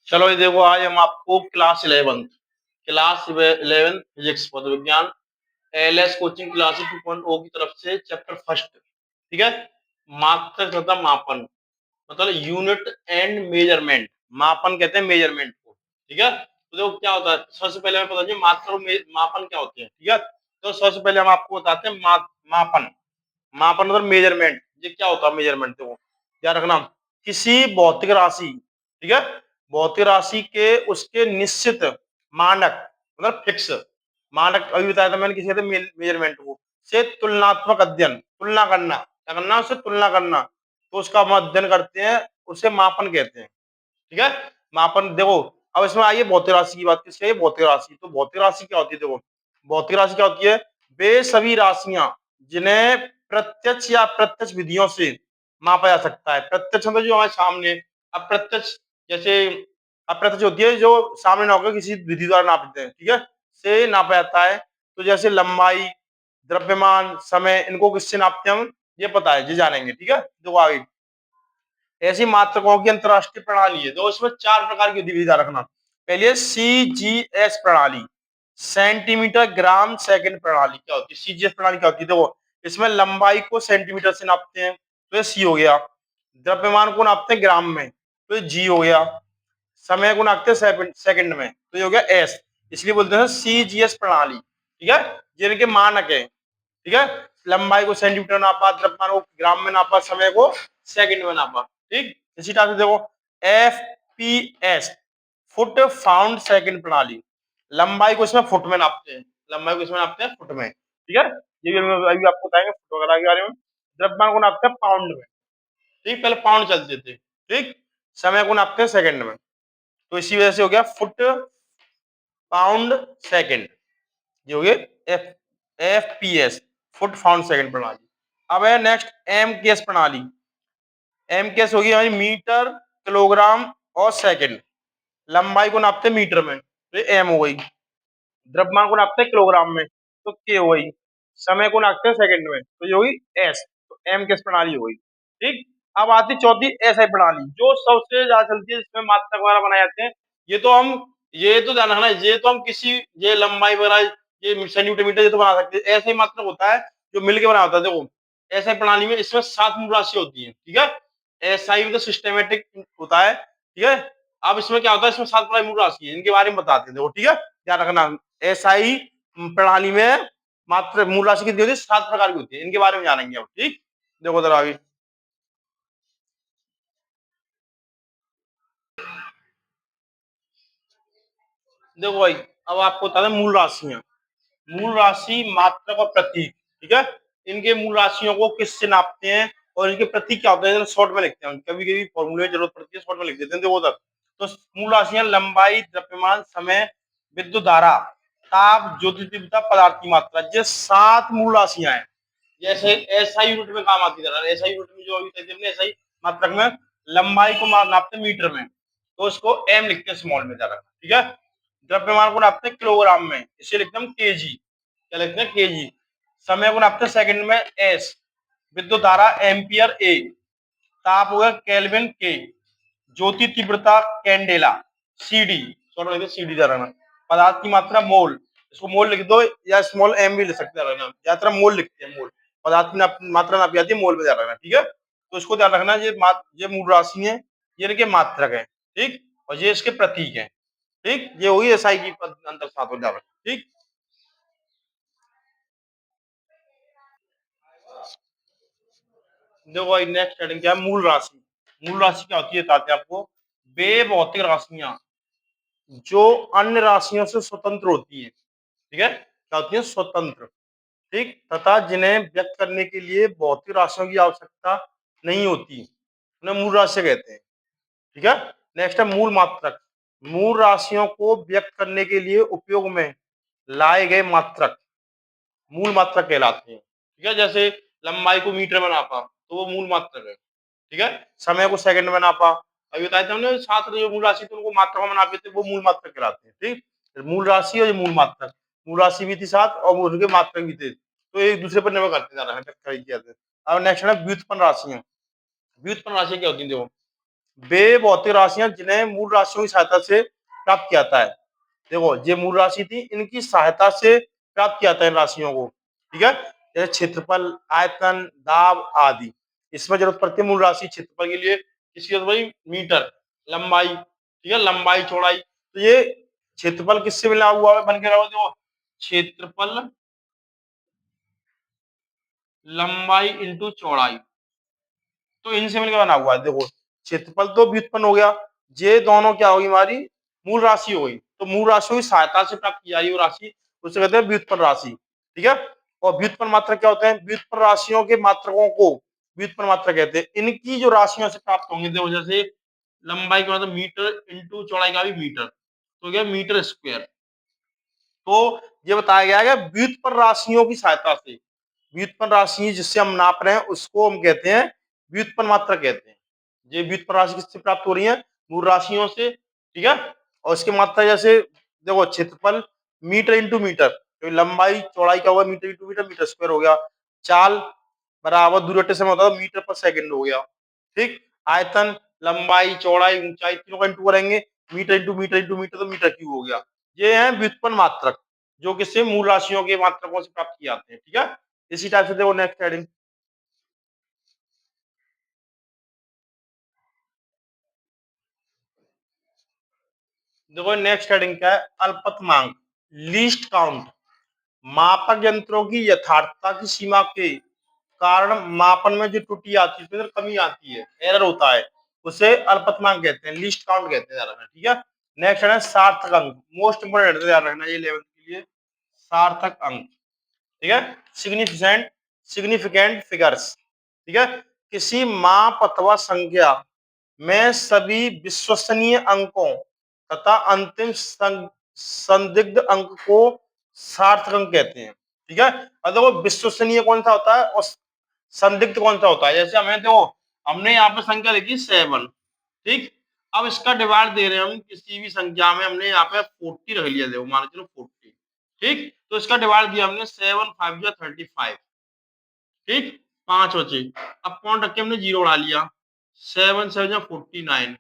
चलो ये देखो, आज हम आपको क्लास 11 फिजिक्स पद विज्ञान एलएस कोचिंग क्लासेस 2.0 की तरफ से चैप्टर फर्स्ट, ठीक है, मात्रक तथा मापन, मतलब यूनिट एंड मेजरमेंट। मापन कहते हैं मेजरमेंट को, ठीक है। तो देखो क्या होता है, सबसे पहले हमें पता चाहिए मात्रक और मापन क्या होते हैं, ठीक है। तो सबसे पहले हम आपको बताते हैं मापन। मापन मतलब मेजरमेंट। ये क्या होता है मेजरमेंट, देखो ध्यान रखना। किसी भौतिक राशि, ठीक है, भौतिक राशि के उसके निश्चित मानक, मतलब फिक्स मानक, अभी बताया था मैंने, किसी कहते हैं मेजरमेंट को, से तुलनात्मक अध्ययन, तुलना करना, क्या करना, उससे तुलना करना, तो उसका हम अध्ययन करते हैं, उसे मापन कहते हैं, ठीक है। मापन देखो, अब इसमें आइए भौतिक राशि की बात। किसकी है भौतिक राशि? तो भौतिक राशि क्या होती है, देखो भौतिक राशि क्या होती है, वे सभी राशियां जिन्हें प्रत्यक्ष या अप्रत्यक्ष विधियों से मापा जा सकता है। प्रत्यक्ष मतलब जो हमारे सामने, अप्रत्यक्ष जैसे अप्रत्यक्ष होती है जो सामने ना होकर किसी विधि द्वारा नापते हैं, ठीक है, से नापा जाता है। तो जैसे लंबाई, द्रव्यमान, समय, इनको किससे नापते हैं हम, ये पता है, ये जानेंगे, ठीक है। देखो आगे, ऐसी मात्रकों की अंतरराष्ट्रीय प्रणाली है, तो इसमें 4 प्रकार की विधि रखना। पहली है सीजीएस प्रणाली, सेंटीमीटर ग्राम सेकंड प्रणाली। क्या होती है सीजीएस प्रणाली? क्या होती है, देखो इसमें लंबाई को सेंटीमीटर से नापते हैं, तो ये सी हो गया। द्रव्यमान को नापते हैं ग्राम में, तो ये जी हो गया। समय को नापते हैं सेकंड में, तो ये हो गया एस। इसलिए बोलते हैं सीजीएस प्रणाली, ठीक है, जिनके मानक है, ठीक है। लंबाई को सेंटीमीटर नापा, द्रव्यमान को ग्राम में नापा, समय को सेकंड में नापा, ठीक। इसी तरह से देखो एफपीएस, फुट पाउंड सेकंड प्रणाली, लंबाई को इसमें फुट में नापते हैं, लंबाई को इसमें नापते हैं फुट में, ठीक है। ये भी अभी आपको बताएंगे फुट वगैरह के बारे में। द्रव्यमान को नापते हैं पाउंड में, ठीक, पहले पाउंड चलते थे, ठीक। समय को नापते हैं सेकंड में, तो इसी वजह से हो गया फुट पाउंड सेकंड, ये हो गया एफपीएस, फुट पाउंड सेकंड प्रणाली। अब है नेक्स्ट एमकेएस प्रणाली। एमकेएस होगी हमारी मीटर, किलोग्राम और सेकंड। लंबाई को नापते हैं मीटर में, तो एम हो गई। द्रव्यमान को नापते हैं किलोग्राम में, तो के हो गई। समय को नापते हैं सेकंड में, तो ये होगी एस। तो एमकेएस प्रणाली हो गई, ठीक। अब आती चौथी एसआई प्रणाली, जो सबसे ज्यादा चलती है, जिसमें मात्रक वगैरह बनाए जाते हैं। ये तो ध्यान रखना, ये तो हम किसी, ये लंबाई वगैरह, ये सेंटीमीटर मीटर, ये तो बना सकते हैं। ऐसे ही मात्रक होता है जो मिलके बना होता है। देखो एसआई प्रणाली में इसमें 7 मूल राशि होती है, ठीक है। एसआई मतलब सिस्टेमेटिक होता है, ठीक है। अब इसमें क्या होता है, इसमें 7 मूल राशि है, इनके बारे में बताते हैं, देखो ठीक है, ध्यान रखना। एसआई प्रणाली में मात्र मूल राशि कितनी होती है, 7 प्रकार की होती है, इनके बारे में जानेंगे अब, ठीक। देखो जरा आगे, देखो भाई, अब आपको बता दें मूल राशियां। मूल राशि, मात्रक और प्रतीक, ठीक है। इनके मूल राशियों को किससे नापते हैं और इनके प्रतीक क्या होते हैं, शॉर्ट में लिखते हैं, कभी कभी फॉर्मूले में जरूरत पड़ती है, शॉर्ट में लिख देते हैं, देखो तक। तो मूल राशियां लंबाई, द्रव्यमान, समय, विद्युत धारा, ताप, ज्योति तीव्रता, पदार्थ की मात्रा, ये 7 मूल राशियां हैं। जैसे एसआई यूनिट में काम आती है, एसआई यूनिट में जो अभी तक एसआई मात्रक में लंबाई को नापते हैं मीटर में, तो उसको एम लिखते हैं स्मॉल में, ज्यादा, ठीक है। द्रव्यमान को नापते हैं किलोग्राम में, इसे लिखते हैं केजी, क्या लिखते हैं केजी। समय को नापते हैं सेकंड में एस। विद्युत धारा एम्पियर ए। ताप होगा केल्विन के। ज्योति तीव्रता कैंडेला सीडी, शॉर्ट में सीडी रहना। पदार्थ की मात्रा मोल, इसको मोल लिख दो या स्मॉल एम भी लिख सकते हैं, ज्यादातर मोल लिखते हैं, मोल। पदार्थ की मात्रा नापी जाती है मोल में, ध्यान रखना, ठीक है। तो इसको ध्यान रखना, ये मूल राशि है, ये इनके मात्रक है, ठीक, और ये इसके प्रतीक है, ठीक। ये होगी एसआई की अंतर 7 हो जाएगा, ठीक। देखो भाई नेक्स्ट हेडिंग क्या है, मूल राशि। मूल राशि क्या होती है बताते हैं आपको। वे भौतिक राशियां जो अन्य राशियों से स्वतंत्र होती है, ठीक है, क्या होती है, स्वतंत्र, ठीक, तथा जिन्हें व्यक्त करने के लिए भौतिक राशियों की आवश्यकता नहीं होती, उन्हें मूल राशि कहते हैं, ठीक है। नेक्स्ट है मूल मात्रक। मूल राशियों को व्यक्त करने के लिए उपयोग में लाए गए मात्रक मूल मात्रक कहलाते हैं, ठीक है। जैसे लंबाई को मीटर में नापा, तो वो मूल मात्रक है, ठीक है। समय को सेकंड में नापा, अभी बताया था हमने, सात जो मूल राशि थी उनको मात्रा में नापे थे, वो मूल मात्रक कहलाते हैं, ठीक। मूल राशि और ये मूल मात्रक, मूल राशि भी थी 7 और उनके मात्रक भी थे, तो एक दूसरे पर निर्भर करते जा रहा है। अब नेक्स्ट है व्युत्पन्न राशियां। व्युत्पन्न राशि क्या होती है, देखो वे भौतिक राशियां जिन्हें मूल राशियों की सहायता से प्राप्त किया जाता है। देखो ये मूल राशि थी, इनकी सहायता से प्राप्त किया जाता है इन राशियों को। ठीक है, जैसे क्षेत्रफल, आयतन, दाब आदि। इसमें जरूरत पड़ती है मूल राशि क्षेत्रफल के लिए, किसकी जरूरत पड़ी? मीटर। लंबाई, ठीक है, लंबाई चौड़ाई। तो ये क्षेत्रफल किससे मिला हुआ है, बन के रहा हुआ? देखो क्षेत्रफल लंबाई इंटू चौड़ाई, तो इनसे मिलकर बना हुआ है। देखो क्षेत्रफल तो व्युत्पन्न हो गया, ये दोनों क्या होगी? हमारी मूल राशि हो गई। तो मूल राशियों की सहायता से प्राप्त की जा रही है वो राशि, उसे कहते हैं व्युत्पन्न राशि। ठीक है, और व्युत्पन्न मात्रक क्या होते हैं? व्युत्पन्न राशियों के मात्रकों को व्युत्पन्न मात्रक कहते हैं। इनकी जो राशियों से प्राप्त होंगे, देखो जैसे लंबाई का मतलब मीटर इंटू चौड़ाई का भी मीटर, तो क्या मीटर स्क्वायर। तो ये बताया गया है कि व्युत्पन्न राशियों की सहायता से, व्युत्पन्न राशि जिससे हम नाप रहे हैं उसको हम कहते हैं व्युत्पन्न मात्रक कहते हैं। ये व्युत्पन्न राशि किससे प्राप्त हो रही है? मूल राशियों से। ठीक है, और इसकी मात्रा जैसे देखो क्षेत्रफल मीटर इंटू मीटर, तो लंबाई चौड़ाई क्या होगा? Metre into metre, metre square हो गया। चाल बराबर दूरत्व समय होता है मीटर पर सेकंड हो गया। ठीक, आयतन, लंबाई, चौड़ाई, ऊंचाई तीनों का इंटू करेंगे, metre into metre into metre, तो मीटर क्यूब हो गया। ये है व्युत्पन्न मात्रक, जो किससे? मूल राशियों के मात्रकों से प्राप्त किए जाते हैं। ठीक है, इसी टाइप से देखो नेक्स्ट हेडिंग। देखो नेक्स्ट हेडिंग क्या है? अल्पतमांक, लीस्ट काउंट। मापक यंत्रों की यथार्थता की सीमा के कारण मापन में जो त्रुटि आती है, उसमें कमी आती है, एरर होता है, उसे अल्पतमांक कहते हैं, लीस्ट काउंट कहते हैं। ध्यान रखना। ठीक है, नेक्स्ट है सार्थक अंक, मोस्ट इंपोर्टेंट, ध्यान रखना ये 11th के लिए। सार्थक अंक, ठीक है, सिग्निफिकेंट, सिग्निफिकेंट फिगर्स। ठीक है, किसी माप अथवा संख्या में सभी विश्वसनीय अंकों तथा अंतिम संदिग्ध अंक को सार्थक अंक कहते हैं। ठीक है, और देखो विश्वसनीय कौन सा होता है और संदिग्ध कौन सा होता है? जैसे हमें देखो, हमने यहाँ पे संख्या लिखी 7। ठीक, अब इसका डिवाइड दे रहे हैं हम किसी भी संख्या में, हमने यहाँ पे 40 रख लिया, देखो मान चलो 40। ठीक, तो इसका डिवाइड दिया हमने 7 5 या 35। ठीक, 5 बचे। अब पॉइंट रख के हमने जीरो उड़ा लिया, 7 7 या 49।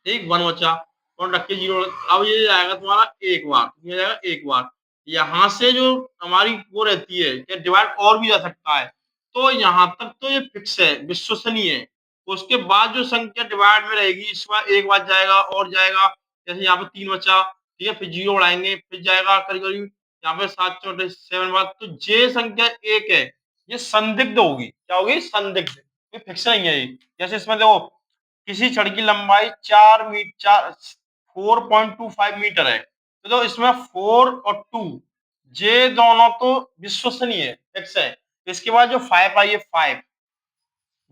ठीक, 1 बचा, पॉइंट रख के जीरो। अब ये जाएगा तुम्हारा एक बार, ये जाएगा एक बार। यहाँ से जो हमारी वो रहती है कि डिवाइड और भी जा सकता है, तो यहाँ तक तो ये फिक्स है, विश्वसनीय है। उसके बाद जो संख्या डिवाइड में रहेगी, इस बार एक बार जाएगा और जाएगा, जैसे यहाँ पे 3 बचा। ठीक है, फिर जीरो उड़ाएंगे, फिर जाएगा करीब करीब यहाँ पे 7 चौटे 7 बार, तो ये संख्या एक है, ये संदिग्ध होगी। क्या होगी? संदिग्ध, ये फिक्स नहीं है ये। जैसे इसमें देखो किसी छड़ की लंबाई 4.25 मीटर है, तो इसमें 4 और 2 ये दोनों तो विश्वसनीय है, फिक्स है। इसके बाद जो 5 आई है, 5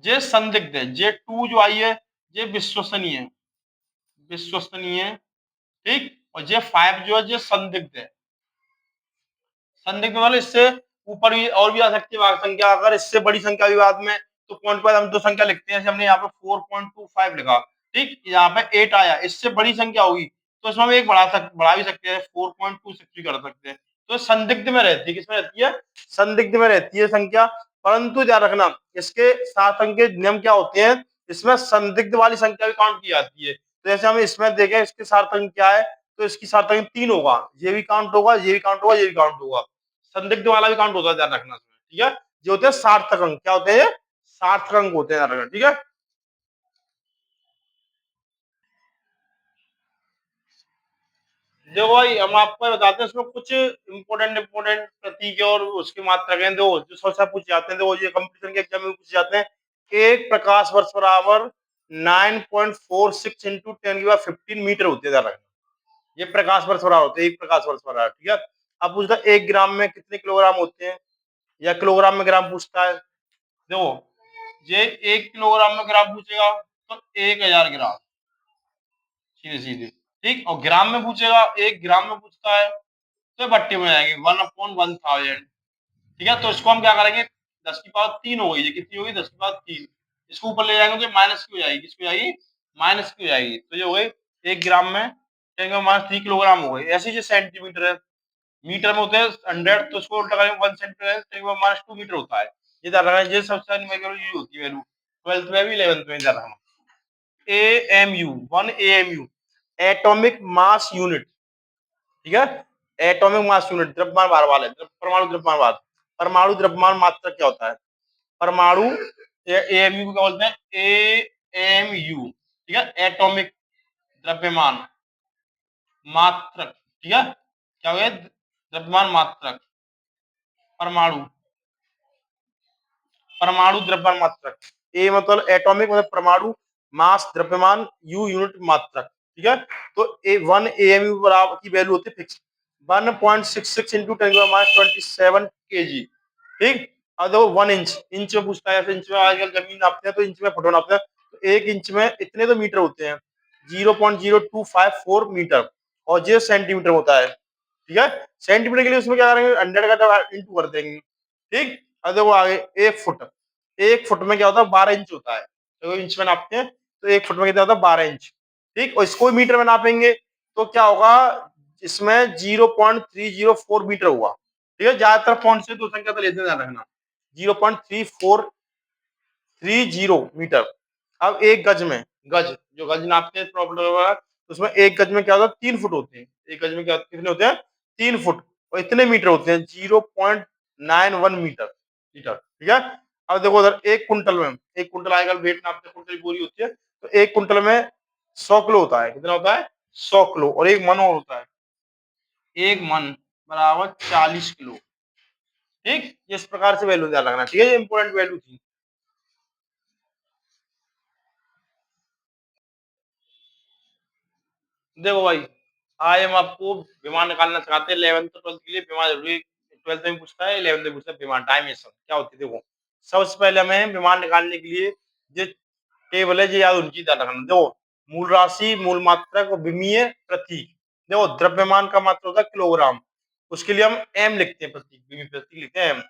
ये संदिग्ध है, ये 2 जो आई है ये विश्वसनीय है, विश्वसनीय है। ठीक, और ये 5 जो है ये संदिग्ध है। संदिग्ध मतलब इससे ऊपर भी और भी आ सकती है भाग संख्या, अगर इससे बड़ी संख्या भी बाद में, तो पॉइंट पर हम दो संख्या लिखते हैं, जैसे हमने यहाँ पे 4.25 लिखा। ठीक, यहाँ पे 8 आया, इससे बड़ी संख्या होगी तो इसमें हम एक बढ़ा भी सकते हैं, 4.26 भी कर सकते हैं। तो संदिग्ध में रहती है, किसमें रहती है? संदिग्ध में रहती है संख्या। परंतु ध्यान रखना, इसके 7 अंक के नियम क्या होते हैं? इसमें संदिग्ध वाली संख्या भी काउंट की जाती है। तो जैसे हम इसमें देखें, इसके 7 अंक क्या है, तो इसकी 7 अंक 3 होगा, ये भी काउंट होगा, ये भी काउंट होगा, ये भी काउंट होगा, संदिग्ध वाला भी काउंट होता है, ध्यान रखना इसमें। ठीक है, जो होते हैं सार्थक अंक, क्या होते हैं? सार्थक अंक होते हैं, ध्यान रखना। ठीक है, देखो भाई हम आपको बताते हैं, इसमें कुछ इंपोर्टेंट इंपोर्टेंट प्रतीक और उसकी मात्रा के दो जो सबसे पूछ जाते हैं, देखो ये कंपटीशन के एग्जाम में पूछ जाते हैं। एक प्रकाश वर्ष बराबर 9.46 इंटू 10⁻15 मीटर होते हैं, ध्यान रखना। ये प्रकाश वर्ष बराबर होते हैं, एक प्रकाश वर्ष बराबर। ठीक है, अब पूछता है 1 ग्राम में कितने किलोग्राम होते हैं, या किलोग्राम में ग्राम पूछता है। देखो ये 1 किलोग्राम में ग्राम पूछेगा तो 1000 ग्राम, सीधे सीधे। ठीक, और ग्राम में पूछेगा, 1 ग्राम में पूछता है तो भट्टी में जाएंगे 1/1000। ठीक है, तो इसको हम क्या करेंगे, 10 की पावर 3 हो गई, ये कितनी होगी? 10 की पावर 3। इसको ऊपर ले जाएंगे तो माइनस की हो जाएगी, किसकी हो जाएगी? माइनस की हो जाएगी। तो ये हो गई 1 ग्राम में 10⁻³ किलोग्राम हो गई। ऐसे ही जो सेंटीमीटर है, मीटर में होते हैं 100, तो उसको उल्टा करेंगे 1 सेंटीमीटर 10⁻² मीटर होता है। ये ध्यान रखना, ये सबसे न्यूमेरिकल यूज होती है वैल्यू, 12th में भी 11th में, ध्यान रखना। AMU, 1 AMU, atomic mass unit, ठीक है। एटॉमिक मास यूनिट द्रव्यमान भार वाले परमाणु द्रव्यमान भार, परमाणु द्रव्यमान मात्रा क्या होता है? परमाणु एएमयू को क्या बोलते हैं? एएमयू, ठीक है, एटॉमिक द्रव्यमान मात्रक, ठीक है, क्या हो गया? द्रव्यमान मात्रक, परमाणु, परमाणु द्रव्यमान मात्रक। ए मतलब एटॉमिक मतलब परमाणु, मास द्रव्यमान, यू यूनिट मात्रक, ठीक है। तो ए 1 एएमयू बराबर की वैल्यू होती है फिक्स 1.66 इंटू 10⁻27 केजी, ठीक। अब देखो 1 इंच, इंच में पूछता है, इंच में आजकल जमीन नापते हैं तो इंच में फुट में नापते हैं, तो 1 इंच में इतने तो मीटर होते हैं 0.0254 मीटर, और ये सेंटीमीटर होता है, ठीक है। सेंटीमीटर के लिए उसमें क्या करेंगे? 100 का इंटू कर देंगे, ठीक। अब देखो आगे 1 फुट, 1 फुट में क्या होता है? 12 इंच होता है, तो इंच में नापते हैं तो 1 फुट में कितना होता है? 12 इंच, ठीक। और इसको मीटर में नापेंगे तो क्या होगा? इसमें 0.304 मीटर हुआ, ठीक है। ज्यादातर पॉइंट से दो संख्या तो लेते ध्यान रखना, 0.3430 मीटर। अब एक गज में, गज जो गज नापते हैं प्रॉपर, उसमें एक गज में क्या होता है? 3 फुट होते हैं, एक गज में क्या कितने होते हैं? 3 फुट, और इतने मीटर होते हैं 0.91 मीटर, मीटर, ठीक है। अब देखो उधर एक कुंटल में, एक कुंटल आजकल वेट नापते हैं, कुंटल पूरी होती है, तो एक कुंटल में 100 किलो होता है, कितना होता है? 100 किलो, और एक मन और होता है, एक मन बराबर 40 किलो, ठीक। इस प्रकार से वैल्यू ध्यान रखना, ठीक है, ये इंपॉर्टेंट वैल्यू थी। देखो भाई, आज हम आपको विमान निकालना सिखाते हैं 11th 12th के लिए। विमान जरूरी 12th में पूछता है, 11th में पूछता है विमान डायमेंशन क्या होती है। देखो सबसे पहले हमें विमान निकालने के लिए जो टेबल है, ये याद उनकी ध्यान रखना। देखो मूल राशि, मूल मात्रक और विमीय प्रतीक। देखो द्रव्यमान का मात्रा होता है किलोग्राम, उसके लिए हम एम लिखते हैं, प्रतीक विमीय प्रतीक लिखते हैं एम।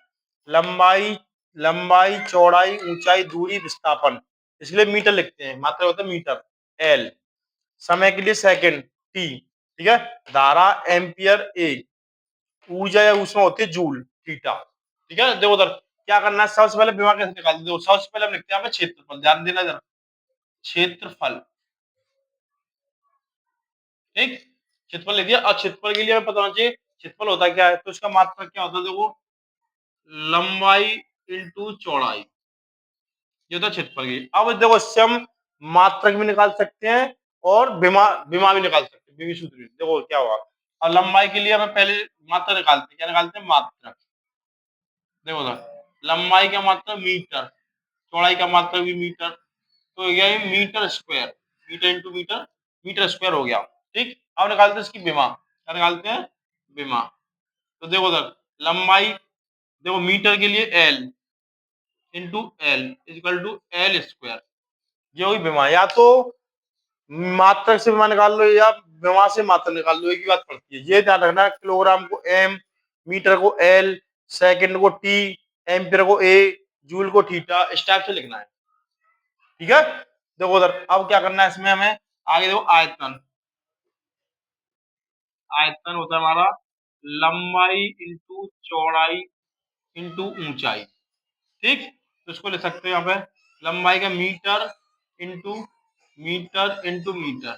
लंबाई, लंबाई चौड़ाई ऊंचाई दूरी विस्थापन, इसलिए मीटर लिखते हैं, मात्रा होता है मीटर एल। समय के लिए सेकंड टी, ठीक है। धारा एम्पियर ए, ऊर्जा या ऊष्मा होती है जूल थीटा, ठीक है। देखो उधर क्या करना है, सबसे पहले विमा कैसे निकालते हैं? सबसे पहले हम लिखते हैं क्षेत्रफल, ध्यान देना जरा, क्षेत्रफल, ठीक। क्षेत्रफल लिख दिया। और क्षेत्रफल के लिए हमें पता होना चाहिए क्षेत्रफल होता क्या है, तो इसका मात्रक क्या होता है? देखो लंबाई इंटू चौड़ाई, ये होता है क्षेत्रफल की। अब देखो इससे हम मात्रक भी निकाल सकते हैं और विमा विमा भी निकाल सकते हैं, विमी सूत्र भी। देखो क्या होगा, और लंबाई के लिए हमें पहले मात्रा निकालते हैं, क्या निकालते हैं? मात्रक। देखो ना, लंबाई का मात्रक मीटर, चौड़ाई का मात्रक भी मीटर, तो ये metre square, metre into metre, metre square हो गया, ठीक। अब निकालते हैं इसकी विमा, क्या निकालते हैं? विमा। तो देखो सर, लंबाई देखो मीटर के लिए L into L equal to L square, ये होगी विमा। या तो मात्रक से विमा निकाल लो या विमा से मात्रा निकाल लो, एक ही बात पड़ती है। ये ध्यान रखना, किलोग्राम को एम, मीटर को एल, सेकंड को टी, एम्पियर को ए, जूल को थीटा, इस टाइप से लिखना है, ठीक है। देखो उधर अब क्या करना है इसमें हमें, आगे देखो आयतन, आयतन होता है हमारा लंबाई इंटू चौड़ाई इंटू ऊंचाई, ठीक। तो इसको ले सकते हैं यहाँ पे, लंबाई का metre into metre into metre,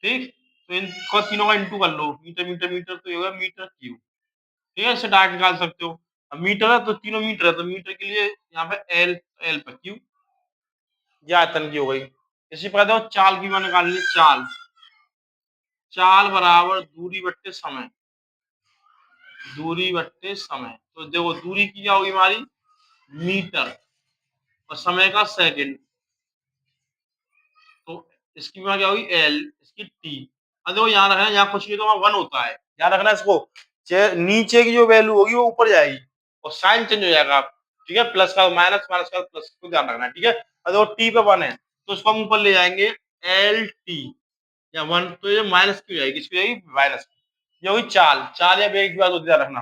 ठीक। तो इन तीनों का इंटू कर लो, मीटर मीटर मीटर, तो ये होगा मीटर क्यूब, ठीक है। इससे डायरेक्ट निकाल सकते हो। अब मीटर है तो तीनों मीटर है, तो मीटर के लिए यहाँ पे एल, एल पर क्यू, ये आयतन की हो गई। इसी प्रकार देखो चाल की मैंने निकाल ली, चाल, चाल बराबर दूरी बट्टे समय, दूरी बट्टे समय। तो देखो दूरी की क्या होगी हमारी? मीटर, और समय का सेकंड, तो इसकी क्या होगी? एल, इसकी टी। अब देखो यहाँ रखना, यहाँ कुछ नहीं तो वहाँ 1 होता है, यहाँ रखना इसको। नीचे की जो वैल्यू होगी वो ऊपर जाएगी और साइन चेंज हो जाएगा, ठीक है। प्लस का माइनस, माइनस का प्लस, को ध्यान रखना, ठीक है। अब देखो टी पे 1 है तो उसको हम ऊपर ले जाएंगे, एल टी या 1, तो ये माइनस की हो जाएगी, इसकी जाएगी माइनस, ये होगी चाल, चाल या वेग की बात होती है, ध्यान रखना,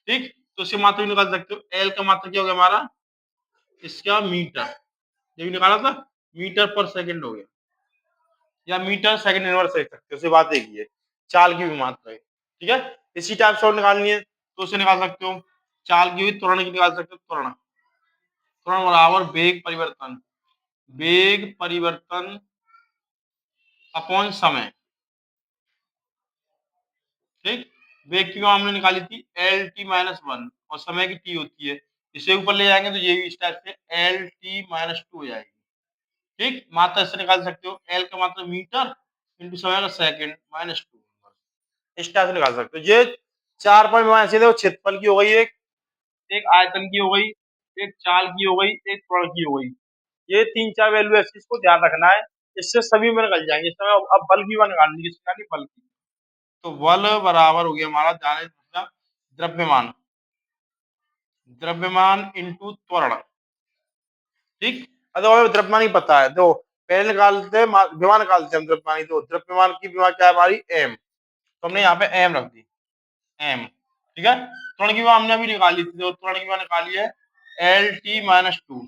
ठीक। तो इसकी मात्रा भी निकाल सकते हो, एल का मात्रा क्या हो गया हमारा? इसका मीटर, ये भी निकाला था, मीटर पर सेकंड हो गया, या मीटर सेकंड इनवर्स लिख सकते हो, उसे बात एक ही है, चाल की भी मात्रा है, ठीक है। इसी टाइप से और निकालनी है तो उसे निकाल सकते हो, चाल की हुई त्वरण की निकाल सकते हो, त्वरण, त्वरण बराबर वेग परिवर्तन, वेग परिवर्तन अपॉन समय। ठीक, वेग की हमने निकाली थी एल टी माइनस वन और समय की टी होती है, इसे ऊपर ले जाएंगे तो ये भी इस टाइप से एल टी माइनस टू हो जाएगी। ठीक, मात्रा इससे निकाल सकते हो, एल का मात्रा मीटर इंटू समय का सेकंड माइनस टू, इस टाइप से निकाल सकते हो। ये 4 पॉइंट सीधे क्षेत्रफल की हो गई, एक एक आयतन की हो गई, एक चाल की हो गई, एक त्वरण की हो गई। ये 3-4 वैल्यू है, इसको ध्यान रखना है, इससे सभी में निकल जाएंगे। इस समय अब बल की बात निकालनी है, किसकी बल की। तो बल बराबर हो गया हमारा, जाने द्रव्यमान, द्रव्यमान इंटू त्वरण। ठीक, अगर द्रव्यमान ही पता है तो पहले निकालते हैं विमान निकालते हैं हम द्रव्यमान की। तो द्रव्यमान की विमान क्या है हमारी, एम, तो हमने यहाँ पे एम रख दी, एम। ठीक है, त्वरण की विमा हमने अभी निकाली थी, तो त्वरण की विमा निकाली है एल टी माइनस टू।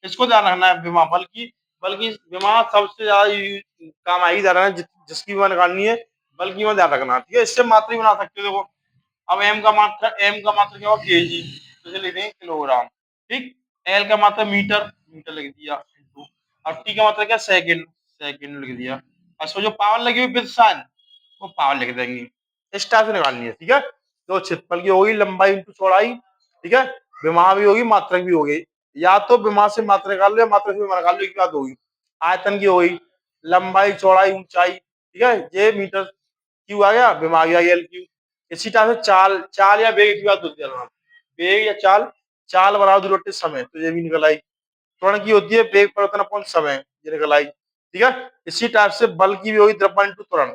इसको ध्यान रखना है विमा बल की, बल्कि विमा सबसे ज्यादा काम आएगी, ध्यान जिसकी विमा निकालनी है बल की विमा ध्यान रखना। ठीक है, इससे मात्रा ही बना सकते हो। देखो अब एम का मात्रा क्या होगा, केजी, तो इसे लिख देंगे किलोग्राम। ठीक, एल का मात्रा मीटर, मीटर लिख दिया, और टी का मात्रा क्या, सेकंड, सेकंड लिख दिया। और इसमें जो पावर लगी हुई विद साइन, वो पावर लिख देंगे। इस टाइप से निकालनी है। ठीक है, तो क्षेत्रफल की होगी लंबाई इंटू चौड़ाई। ठीक है, विमा भी होगी, मात्रक भी होगी, या तो विमा से मात्रा निकाल लो या मात्रक से विमा निकाल लो, एक बात होगी। आयतन की होगी लंबाई चौड़ाई ऊंचाई। ठीक है, ये मीटर क्यू आ गया, विमा आ गया एल क्यू। इसी टाइप से चाल, चाल या वेग की बात होती है, वेग या चाल, चाल बराबर उलटे समय, तो ये भी निकल आई। त्वरण की होती है वेग परिवर्तन अपॉन समय, ये निकल आई। ठीक है, इसी टाइप से बल की भी होगी द्रव्यमान इंटू त्वरण,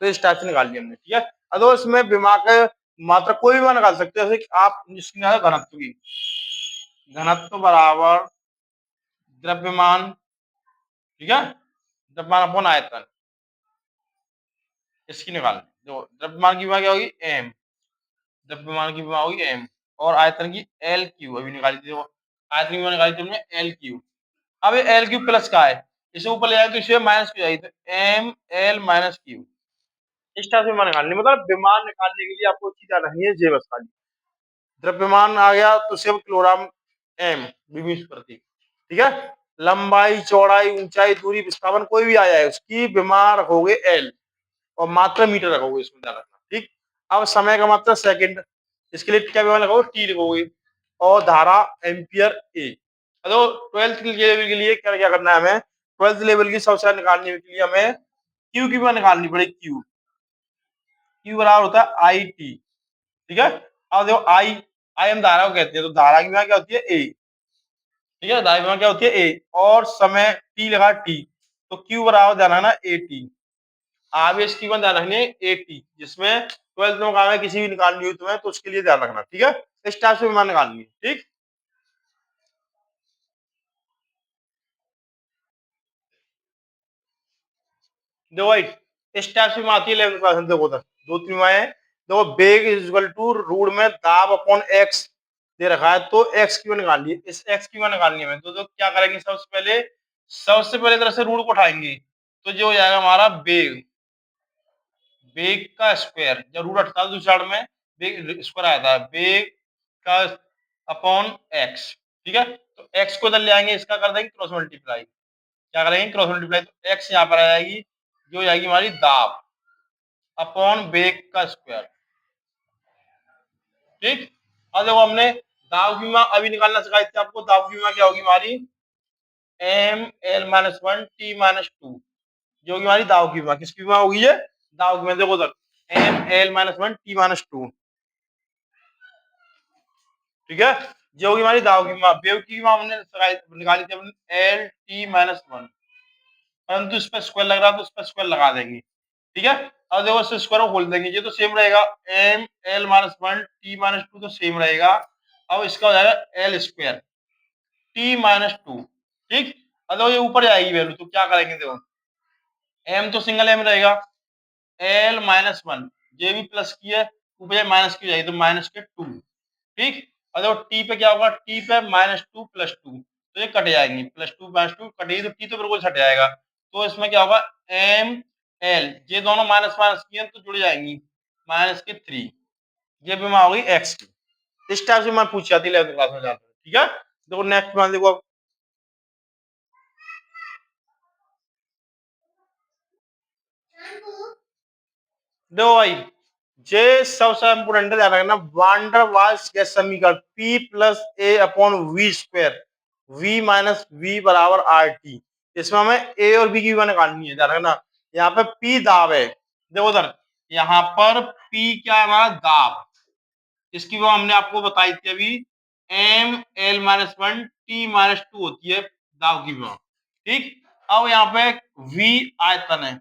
तो इस टाइप से निकाल लिया हमने। ठीक है, अगर इसमें विमा का मात्रा कोई भी निकाल सकते हैं, जैसे आप जिसकी घनत्व की, घनत्व बराबर द्रव्यमान, ठीक है, द्रव्यमान अपॉन आयतन, इसकी निकाल। जो द्रव्यमान की विमा क्या होगी, एम, द्रव्यमान की विमा होगी एम, और आयतन की एल क्यू अभी निकाली थी, आयतन की विमा निकाली थी हमने एल क्यू। अब ये एल क्यू प्लस का है, इसे ऊपर ले जाएगा तो इसे माइनस की जाएगी, तो एम एल माइनस क्यू। इस टाइप से विमान निकालनी, मतलब विमान निकालने के लिए आपको चीज याद रखनी है, ये बस खाली द्रव्यमान आ गया तो सिर्फ किलोग्राम एम विमीष प्रति। ठीक है, लंबाई चौड़ाई ऊंचाई दूरी विस्थापन कोई भी आ जाए, उसकी विमा रखोगे एल, और मात्रा मीटर रखोगे, इसमें ध्यान रखना। ठीक, अब समय का मात्रा सेकंड, इसके लिए क्या विमा लगाओगे, टी लिखोगे, और धारा एम्पियर ए। तो 12th लेवल के लिए क्या क्या करना है हमें, 12th लेवल की सबसे निकालने के लिए हमें क्यू की विमा निकालनी पड़ेगी। क्यू, क्यू बराबर होता है आई टी। ठीक है, अब देखो आई, आई हम धारा को कहते हैं, तो धारा की विमा क्या होती है, ए। ठीक है, धारा की विमा क्या होती है, ए, और समय टी लगा टी, तो क्यू बराबर ध्यान रखना ए टी। आगे इसकी ध्यान रखनी है ए टी, जिसमें 12th में काम है, किसी भी निकालनी हुई तुम्हें तो उसके लिए ध्यान रखना। ठीक है, इस टाइप से विमा निकालनी है। ठीक, देखो भाई इस टाइप से आती है 11th क्लास में। देखो उधर दो तीन विमाएं, देखो बेग इज इक्वल टू रूट में दाब अपॉन एक्स दे रखा है, तो एक्स क्यू निकालनी है, इस एक्स क्यू निकालनी है। तो क्या करेंगे, सबसे पहले तरह से रूट को उठाएंगे, तो जो हो जाएगा हमारा बेग, बेग का स्क्वायर, जब रूट हटता है दूसरे में बेग स्क्वायर आता है, बेग का अपॉन एक्स। ठीक है, तो एक्स को इधर ले आएंगे, इसका कर देंगे क्रॉस मल्टीप्लाई, क्या करेंगे, क्रॉस मल्टीप्लाई, तो एक्स यहाँ पर आ जाएगी, जो हो जाएगी हमारी दाब अपॉन बेग का स्क्वायर। ठीक, अब देखो हमने दाब की मान अभी निकालना सिखाई थी आपको, दाब की मान क्या होगी हमारी, M L minus one T minus two, जो होगी हमारी दाब की मान, किसकी मान होगी ये, दाब की मान। देखो उधर M L minus one T minus two. ठीक है, जो होगी हमारी दाब की मान, बेव की मान हमने निकाली थी हमने एल टी माइनस वन, परंतु इस पर स्क्वायर लग रहा है तो उस पर स्क्वायर लगा देंगे। ठीक है, अब देखो इससे स्क्वायर को खोल देंगे, ये तो सेम रहेगा, M L minus one T minus two तो सेम रहेगा। अब इसका हो जाएगा L square T minus two. ठीक, अब देखो ये ऊपर जाएगी वैल्यू, तो क्या करेंगे, देखो एम तो सिंगल एम रहेगा, एल माइनस वन, ये भी प्लस की है, ऊपर माइनस की जाएगी, तो माइनस के टू। ठीक, और देखो टी पे क्या होगा, टी पे माइनस टू प्लस टू, तो ये कट जाएंगी, प्लस टू माइनस टू कटेगी, तो टी तो बिल्कुल हट जाएगा, तो इसमें क्या होगा, एम एल, ये दोनों माइनस माइनस की हैं तो जुड़ जाएंगी, माइनस के थ्री, ये भी मान होगी एक्स की। इस टाइप से मैं पूछ जाती है 11th क्लास में जाकर। ठीक है, देखो नेक्स्ट मान देखो, देखो भाई, ये सबसे इंपोर्टेंट ध्यान रखना, वान डर वाल्स गैस समीकरण P plus A upon V square, V minus V बराबर आर टी। इसमें हमें ए और बी की वैल्यू निकालनी है, ध्यान रखना। यहाँ पे P दाब है, देखो उधर, यहाँ पर P क्या है हमारा, दाब। इसकी वो हमने आपको बताई थी अभी, M L minus one T minus two होती है दाब की विभव, ठीक। अब यहाँ पे V आयतन है,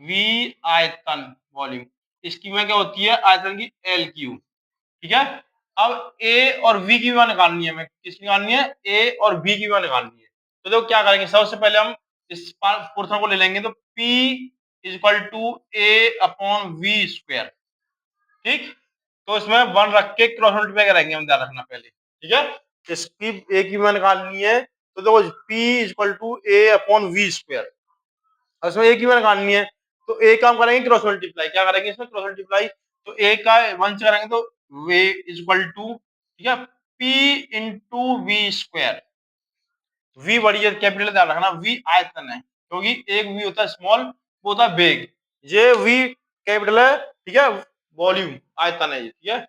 V आयतन वॉल्यूम, इसकी में क्या होती है आयतन की एल क्यू, ठीक है। अब ए और वी की वैल्यू निकालनी है, हमें किसकी निकालनी है, ए और बी की वैल्यू निकालनी है। तो देखो क्या करेंगे, सबसे पहले हम इस पोर्शन को ले लेंगे, तो P is equal to A upon V square, ठीक। तो इसमें वन रख के क्रॉस मल्टीप्लाई करेंगे हम, ध्यान रखना पहले, ठीक है। इसकी ए की वैल्यू निकालनी है, तो देखो P is equal to A upon V square, इसमें ए की वैल्यू निकालनी है, तो ए का हम करेंगे क्रॉस मल्टीप्लाई, क्या करेंगे इसमें क्रॉस मल्टीप्लाई, तो ए का वन से करेंगे तो वे इज इक्वल टू, ठीक है, P into V square. V बड़ी है, कैपिटल ध्यान रखना, वी आयतन है, क्योंकि एक वी होता है स्मॉल, वो होता है बिग, ये वी कैपिटल है, ठीक है, वॉल्यूम आयतन है ये, ठीक है।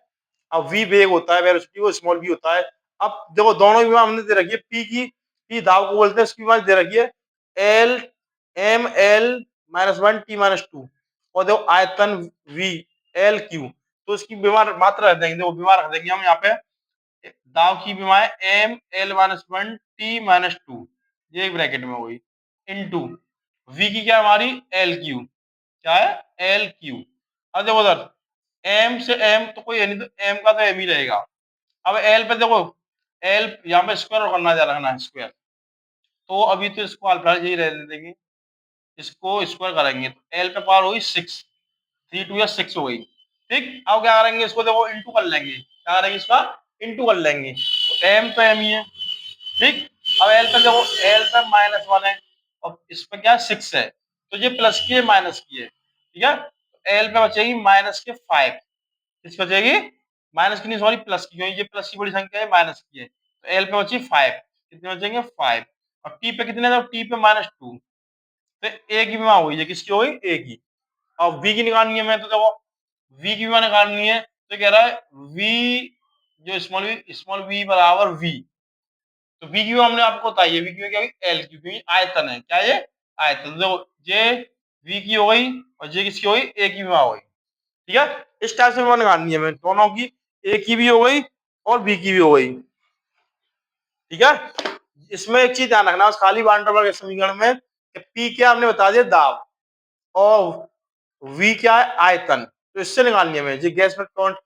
अब वी बेग होता है, वेलोसिटी वो स्मॉल वी होता है। अब देखो दोनों की हमने दे रखी है, पी की, पी दाव को बोलते हैं, उसकी बात दे रखी है L M L minus one T minus two, और देखो आयतन वी एल क्यू, तो इसकी बीमार मात्रा रख देंगे, देखो बीमार रख देंगे हम यहाँ पे, दाव की बीमा है M L minus one T minus two, ये एक ब्रैकेट में होगी, इनटू वी की क्या हमारी एल क्यू, क्या है एल क्यू। अब देखो उधर एम से एम तो कोई है नहीं, तो एम का तो एम ही रहेगा। अब एल पे देखो, एल यहाँ पे स्क्वायर करना जा रखना है स्क्वायर, तो अभी तो इसको अल्फा यही रहने देंगे, इसको स्क्वायर करेंगे, तो एल पे पावर होगी सिक्स, थ्री टू या सिक्स हो गई, ठीक। अब क्या करेंगे, इसको देखो इंटू कर लेंगे, क्या करेंगे इसका इंटू कर लेंगे, तो एम तो एम ही है, ठीक। अब एल पे देखो, एल पे माइनस वन है, और इस पे क्या सिक्स है, तो ये प्लस की है माइनस की है, ठीक है। तो एल पे बचेगी माइनस के फाइव, किस बचेगी माइनस की नहीं, सॉरी प्लस की, क्योंकि ये प्लस की बड़ी संख्या है, माइनस की है, तो एल पे बची फाइव, कितने बचेंगे फाइव, और टी पे कितने, तो टी पे माइनस टू, तो ए की बीमा हुई है, किसकी हुई ए की। और वी की निकालनी है, मैं तो देखो वी की बीमा निकालनी है, तो कह रहा है वी जो स्मॉल वी बराबर वी, तो वी की हमने आपको बताई है, वी की क्या हुई एल की, क्योंकि आयतन है, क्या ये आयतन, तो देखो जे वी की हो गई, और जे किसकी हो गई ए की बीमा हो गई, ठीक है। इस टाइप से बीमा निकालनी है, मैं दोनों की, ए की भी हो गई और बी की भी हो गई, ठीक है। इसमें एक चीज ध्यान रखना, उस खाली वान डर वाल्स समीकरण में, कि पी क्या हमने बता दिया दाब, और वी क्या है आयतन, तो इससे निकालनी है हमें, जी गैस में कौन,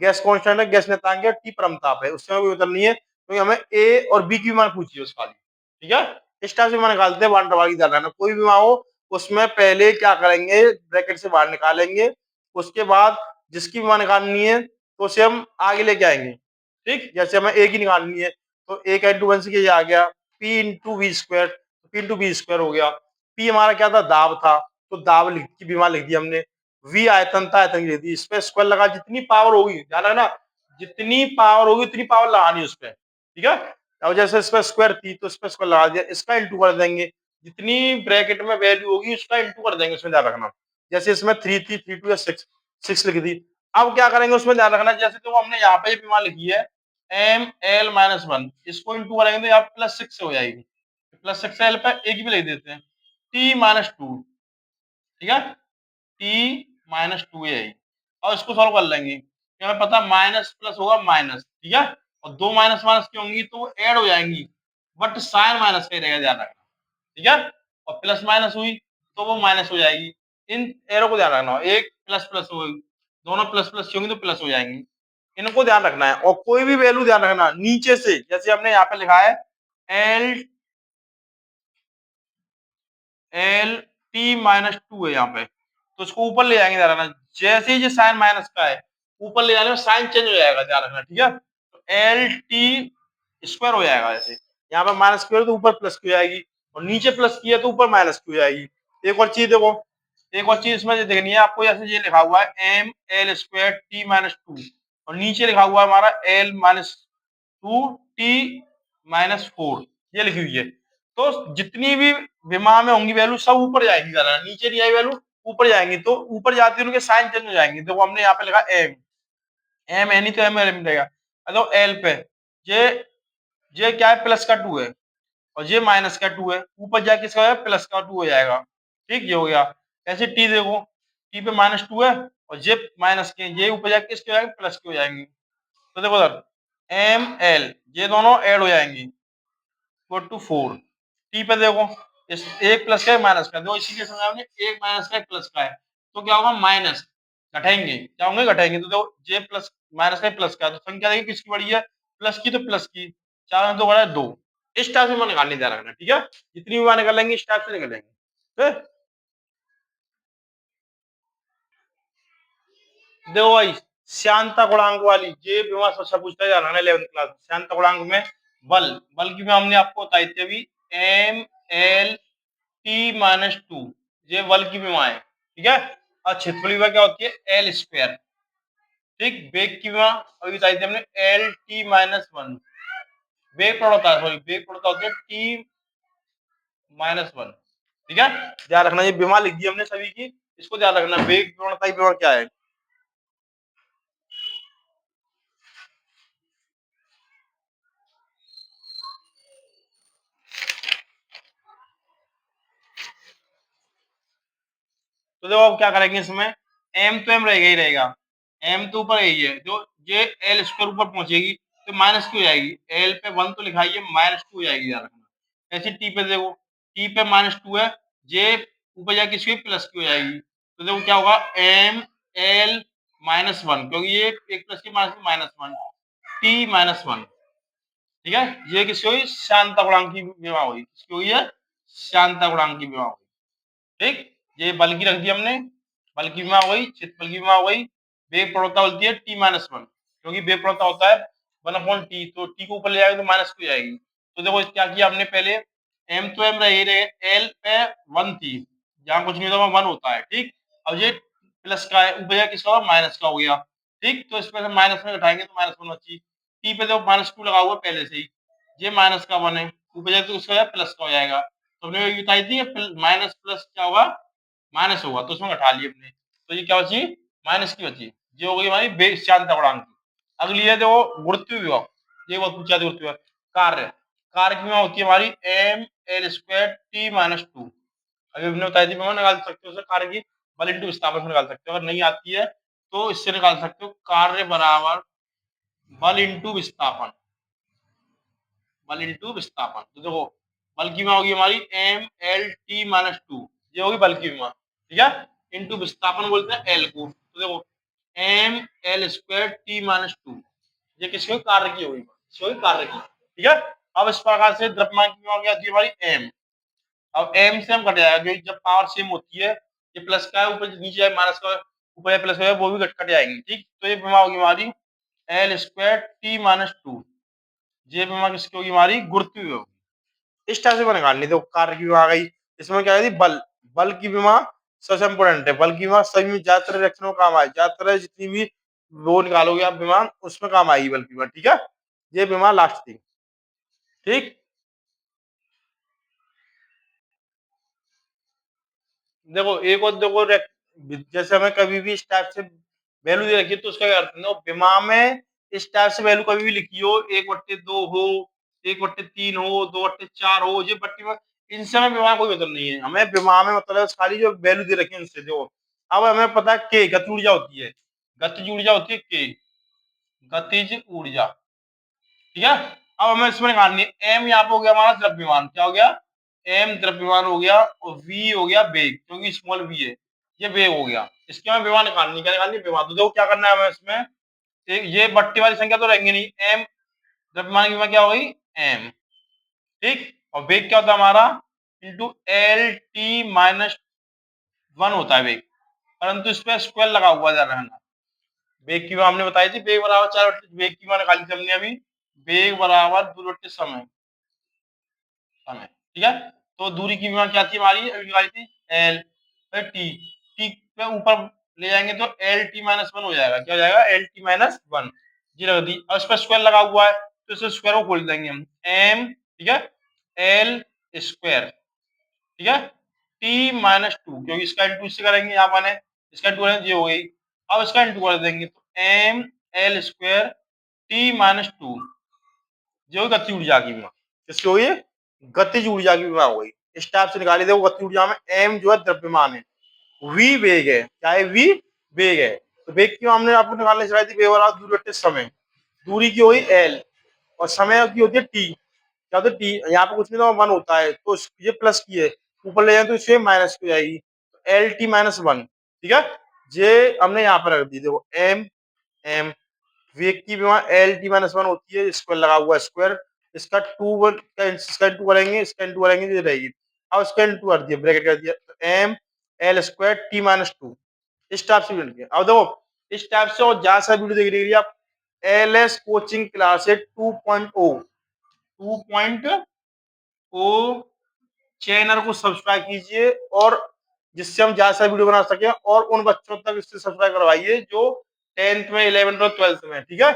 गैस कांस्टेंट है, गैस नियतांक है, टी परमताप है, उससे कोई उतरनी है, तो हमें ए और बी की मान पूछिए उस खाली, ठीक है। इस टाइप से मान निकालते हैं वान डर वाल की, ध्यान रखना कोई भी मान हो, उसमें पहले क्या करेंगे ब्रैकेट से बाहर निकालेंगे, उसके बाद जिसकी भी मान निकालनी है तो उसे हम आगे लेके आएंगे, ठीक। जैसे हमें ए की निकालनी है, तो ए का इंटू वन से आ गया P into V square, P into V square हो गया, पी हमारा क्या था दाब था, तो दाब की बीमार लिख दी हमने, वी आयतन था आयतन की लिख दी, इस पे स्क्वायर लगा, जितनी पावर होगी ध्यान रखना, जितनी पावर होगी उतनी पावर लगानी उस पर, ठीक है। अब जैसे इस पे स्क्वायर थी तो इस पे स्क्वायर लगा दिया, इसका इंटू कर देंगे, जितनी ब्रैकेट में वैल्यू होगी उसका इंटू कर देंगे, उसमें ध्यान रखना, जैसे इसमें थ्री थी, थ्री टू या सिक्स, सिक्स लिख दी। अब क्या करेंगे उसमें ध्यान रखना, जैसे तो हमने यहाँ पे बीमार लिखी है एम एल माइनस वन, इसको इंटू करेंगे तो यहाँ प्लस सिक्स हो जाएगी, प्लस सिक्स एल पे एक भी लिख देते हैं, टी माइनस टू, ठीक है, टी माइनस टू है, और इसको सॉल्व कर लेंगे, हमें पता माइनस प्लस होगा माइनस, ठीक है, और दो माइनस माइनस की होंगी तो वो ऐड हो जाएंगी, बट साइन माइनस का ही रहेगा, ध्यान रखना, ठीक है। और प्लस माइनस हुई तो वो माइनस हो जाएगी, इन एरो को ध्यान रखना, एक प्लस प्लस होगी, दोनों प्लस प्लस की होंगी तो प्लस हो जाएंगी, इनको ध्यान रखना है। और कोई भी वैल्यू ध्यान रखना नीचे से, जैसे हमने यहाँ पे लिखा है L L T minus to है यहाँ पे, तो उसको ऊपर ले जाएंगे, ध्यान रखना, जैसे ही साइन माइनस का है ऊपर ले जाने में साइन चेंज हो जाएगा, ध्यान रखना, ठीक है। तो एल टी स्क्वायर हो जाएगा, जैसे यहाँ पे माइनस की हो तो ऊपर प्लस की हो जाएगी, और नीचे प्लस की है तो ऊपर माइनस की हो जाएगी। एक और चीज देखो, एक और चीज इसमें देखनी है आपको, जैसे ये लिखा हुआ है M L square T minus two, और नीचे लिखा हुआ है हमारा L minus two T minus four, ये लिखी हुई है, तो जितनी भी विमा में होंगी वैल्यू सब ऊपर जाएगी, नीचे नहीं आई वैल्यू, ऊपर जाएंगी तो ऊपर जाती है उनके साइन चेंज हो जाएंगे। देखो हमने यहाँ पे लिखा एम, एम एन ही तो एम एम रहेगा। तो एल पे जे क्या है प्लस का 2 है और ये माइनस का 2 है, ऊपर जाके किसका है प्लस का 2 हो जाएगा। ठीक, ये हो गया। ऐसे टी देखो, टी पे -2 है और ये माइनस के, ये ऊपर जाके किसके हो जाएंगे प्लस के हो जाएंगे। तो देखो सर एम एल ये दोनों ऐड हो जाएंगी इक्वल टू 4। टी पे देखो इस एक प्लस का है माइनस का, देखो इसीलिए समझा हमने एक माइनस का एक प्लस का है, तो क्या होगा माइनस घटाएंगे, क्या होंगे घटाएंगे। तो देखो जे प्लस माइनस का प्लस का, तो संख्या देखिए किसकी बड़ी है प्लस की, तो प्लस की 4 में 2 बड़ा है 2। इस टाइप से मैं निकालने जा रखना, ठीक है, जितनी भी बार निकालेंगे इस टाइप से निकालेंगे। ठीक? देखो भाई श्यानता गुणांक वाली ये बीमार सबसे पूछता है जाना 11th क्लास में। श्यानता गुणांक में बल बल की भी हमने आपको बताई थी अभी, एम एल टी माइनस 2, ये बल की विमा है, ठीक है। और क्षेत्रफल विमा क्या होती है एल स्क्वायर। ठीक, वेग की विमा अभी बताई थी हमने एल टी -1। वेग प्रवणता सॉरी वेग प्रवणता होती है टी -1, ठीक है। ध्यान रखना ये विमा लिख दी हमने सभी की, इसको ध्यान रखना वेग प्रवणता की विमा क्या है। तो देखो अब क्या करेंगे इसमें, एम तो एम रहेगा ही रहेगा, एम तो ऊपर यही है, जो ये एल स्क्वायर ऊपर पहुंचेगी तो -2 हो जाएगी, एल पे 1 तो लिखा है -2 हो जाएगी यार। ऐसे टी पे देखो, टी पे -2 है, जे ऊपर जाके किसकी प्लस की हो जाएगी, तो देखो क्या होगा एम एल -1, क्योंकि ये एक प्लस की -1 टी -1, ठीक है। ये किसकी होगी शांता गुणांक की विमा हुई, किसकी हुई है शांता गुणांक की विमा हुई। ठीक, ये बल की रख दी हमने, बल की विमा हो गई, क्षेत्रफल की विमा हो गई। वेग प्रवणता बोलती है t-1, क्योंकि वेग प्रवणता होता है 1/t, तो t को ऊपर ले जाएगा तो माइनस की हो जाएगी। तो देखो क्या किया हमने पहले, m तो m रहे, l पे 1 थी, जहां कुछ नहीं होता वहां 1 होता है, ठीक। अब ये प्लस का है, ऊपर जाके किसका माइनस का हो गया, ठीक, तो इसमें से माइनस में घटाएंगे तो -1 बची। t पे देखो -2 लगा हुआ पहले से ही, ये माइनस का 1 है, ऊपर जाके तो उसका प्लस का हो जाएगा। तो हमने ये बताई थी माइनस प्लस क्या होगा माइनस होगा, तो उसमें घटा लिए हमने, तो ये क्या बची माइनस की बची, ये हो गई हमारी शांता गुणांक की। अगली है देखो गुरुत्व विभव, ये बहुत पूछा गुरुत्व विभव। कार्य कार्य की विभव होती है हमारी एम एल स्क्वायर टी -2। अभी हमने बताई थी विभव निकाल सकते हो कार्य की, बल इंटू विस्थापन से निकाल सकते हो, अगर नहीं आती है तो इससे निकाल सकते हो, कार्य बराबर बल इंटू विस्थापन, बल इंटू विस्थापन। तो देखो बल की विमा होगी हमारी एम एल टी -2, ये होगी बल की विमा, ठीक है, इंटू विस्थापन बोलते हैं एल को। तो देखो एम एल स्क्वायर टी -2, ये किसकी कार्य की होगी, कार्य की, ठीक है। अब इस प्रकार से द्रव्यमान की विमा क्या होती है हमारी एम, अब एम से हम कट जाएगा क्योंकि जब पावर सेम होती है, ये प्लस का है ऊपर नीचे है माइनस का, ऊपर प्लस का है वो भी कट जाएंगी, ठीक। तो ये विमा होगी हमारी एल स्क्वायर टी -2, ये विमा किसकी होगी हमारी गुरुत्व विभव। इस टाइप से मैं निकालनी, तो कार्य की विमा आ गई, इसमें क्या है बल, बल की विमा सबसे इंपोर्टेंट है, बल की विमा सभी में ज्यादातर रिएक्शन में काम आए, ज्यादातर जितनी भी वो निकालोगे आप विमा उसमें काम आएगी बल की विमा, ठीक है। ये विमा लास्ट थी, ठीक। देखो एक और देखो जैसे हमें कभी भी इस टाइप से वैल्यू दे रखी है तो उसका क्या करते हैं विमा में, इस टाइप से वैल्यू कभी भी लिखी हो 1/2 हो, 1/3 हो, 2/4 हो, ये बट्टी में इनसे हमें विमा कोई मतलब नहीं है, हमें विमा में मतलब सारी जो वैल्यू दे रखी है उनसे जो, अब हमें पता है के गति ऊर्जा होती है, गतिज ऊर्जा होती है के, गतिज ऊर्जा, ठीक है। अब हमें इसमें निकालनी है एम, यहाँ पे हो गया हमारा द्रव्यमान, क्या हो गया एम द्रव्यमान हो गया, और वी हो गया वेग, क्योंकि स्मॉल वी है, ये वेग हो गया। इसके हमें विमान निकालनी, क्या निकालनी विमान, तो देखो क्या करना है हमें इसमें, ये बट्टी वाली संख्या तो रहेंगी नहीं, एम द्रव्यमान की विमा क्या हो गई एम, ठीक, और वेग क्या होता है हमारा इंटू एल टी -1 होता है वेग, परंतु इस पे स्क्वायर लगा हुआ जा रहा है ना। वेग की विमा हमने बताई थी, वेग बराबर 4, वेग की विमा निकाली थी हमने अभी, वेग बराबर दूर समय, समय, ठीक है। तो दूरी की विमा क्या थी हमारी अभी निकाली थी एल, फिर टी, टी पे ऊपर ले जाएंगे तो एल टी -1 हो जाएगा, क्या हो जाएगा एल टी -1, जी लगा दी। अब इस पर स्क्वायर लगा हुआ है तो इसे स्क्वायर को खोल देंगे हम, एम, ठीक है, एल स्क्वायर, ठीक है, टी माइनस टू, क्योंकि इसका इंटू इससे करेंगे, यहाँ मैंने इसका इंटू करेंगे, ये हो गई। अब इसका इंटू कर देंगे तो M L square T minus two, जो गति ऊर्जा की विमा, किसकी हो गई, गतिज ऊर्जा की विमा हो गई। इस टाइप से निकाली, देखो गति ऊर्जा में एम जो है द्रव्यमान है, वी वेग है, क्या है, वी वेग है। तो वेग की हमने आपको निकालने सिखाई थी, वेग बराबर दूरी बटे समय, दूरी की हुई एल और समय की होती है टी, क्या होता है टी, यहाँ पे कुछ नहीं तो वन होता है, तो ये प्लस की है, ऊपर ले जाए तो इससे माइनस की हो जाएगी, तो एल टी माइनस वन, ठीक है। ये हमने यहाँ पर रख दी, देखो एम एम, वेग की विमा एल टी माइनस वन होती है, स्क्वायर लगा हुआ स्क्वायर, इसका टू वन, इसका इंटू करेंगे, इसका इंटू करेंगे, ये रहेगी। अब इसका इंटू कर दिया, ब्रैकेट कर दिया, तो M L square T minus two, इस टाइप से यूनिट किया। अब देखो इस टाइप से और जहां सा वीडियो देख रही है आप, L S coaching classes 2.0 channel को सब्सक्राइब कीजिए, और जिससे हम ज्यादा सा वीडियो बना सके, और उन बच्चों तक इससे सब्सक्राइब करवाइए जो 10th में, 11th और 12th में, ठीक है।